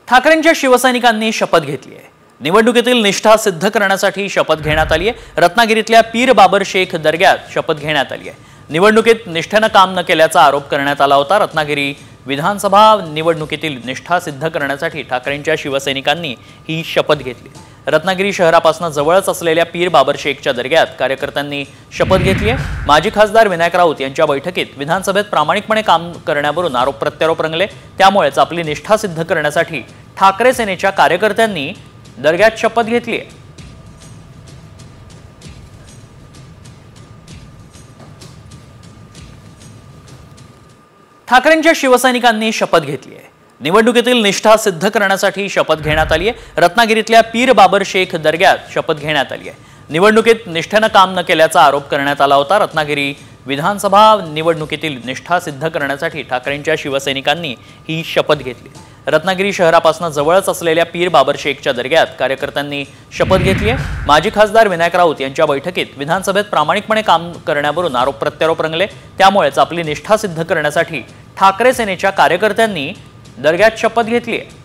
ठाकरेंच्या शिवसैनिकांनी शपथ घेतली आहे। निवडणुकीतील निष्ठा सिद्ध करण्यासाठी शपथ घेण्यात आली आहे। रत्नागिरीतल्या पीर बाबर शेख दर्ग्यात शपथ घेण्यात आली आहे। निवडणुकीत निष्ठेने काम न केल्याचा आरोप करण्यात आला होता। रत्नागिरी विधानसभा निवडणुकीतील निष्ठा सिद्ध करण्यासाठी ठाकरेंच्या शिवसैनिकांनी ही शपथ घेतली। रत्नागिरी शहरापासून जवळच असलेल्या पीर बाबर शेखच्या दर्ग्यात कार्यकर्त्यांनी शपथ घेतली आहे। माजी खासदार विनायक राऊत यांच्या बैठकीत विधानसभेत प्रामाणिकपणे काम करण्यावरून आरोप प्रत्यारोप रंगले। त्यामुळेच आपली निष्ठा सिद्ध करण्यासाठी ठाकरे सेनेच्या कार्यकर्त्यांनी दर्ग्यात शपथ घेतली आहे। ठाकरेंच्या शिवसैनिकांनी शपथ घेतली आहे। निवडणुकीतील निष्ठा सिद्ध करण्यासाठी शपथ घेण्यात आली आहे। रत्नागिरीतल्या पीर बाबर शेख दर्ग्यात शपथ घेण्यात आली आहे। निवडणुकीत निष्ठेने काम न केल्याचा आरोप करण्यात आला होता। रत्नागिरी विधानसभा निवडणुकीतील निष्ठा सिद्ध करण्यासाठी ठाकरेंच्या शिवसैनिकांनी ही शपथ घेतली। रत्नागिरी शहरापासून जवळच असलेल्या पीर बाबर शेखच्या दर्ग्यात कार्यकर्त्यांनी शपथ घेतली आहे। माजी खासदार विनायक राऊत यांच्या बैठकीत विधानसभेत प्रामाणिकपणे काम करण्यावरून आरोप प्रत्यारोप रंगले। त्यामुळेच आपली निष्ठा सिद्ध करण्यासाठी ठाकरे सेनेच्या कार्यकर्त्यांनी दर्ग्यात शपथ घेतली आहे।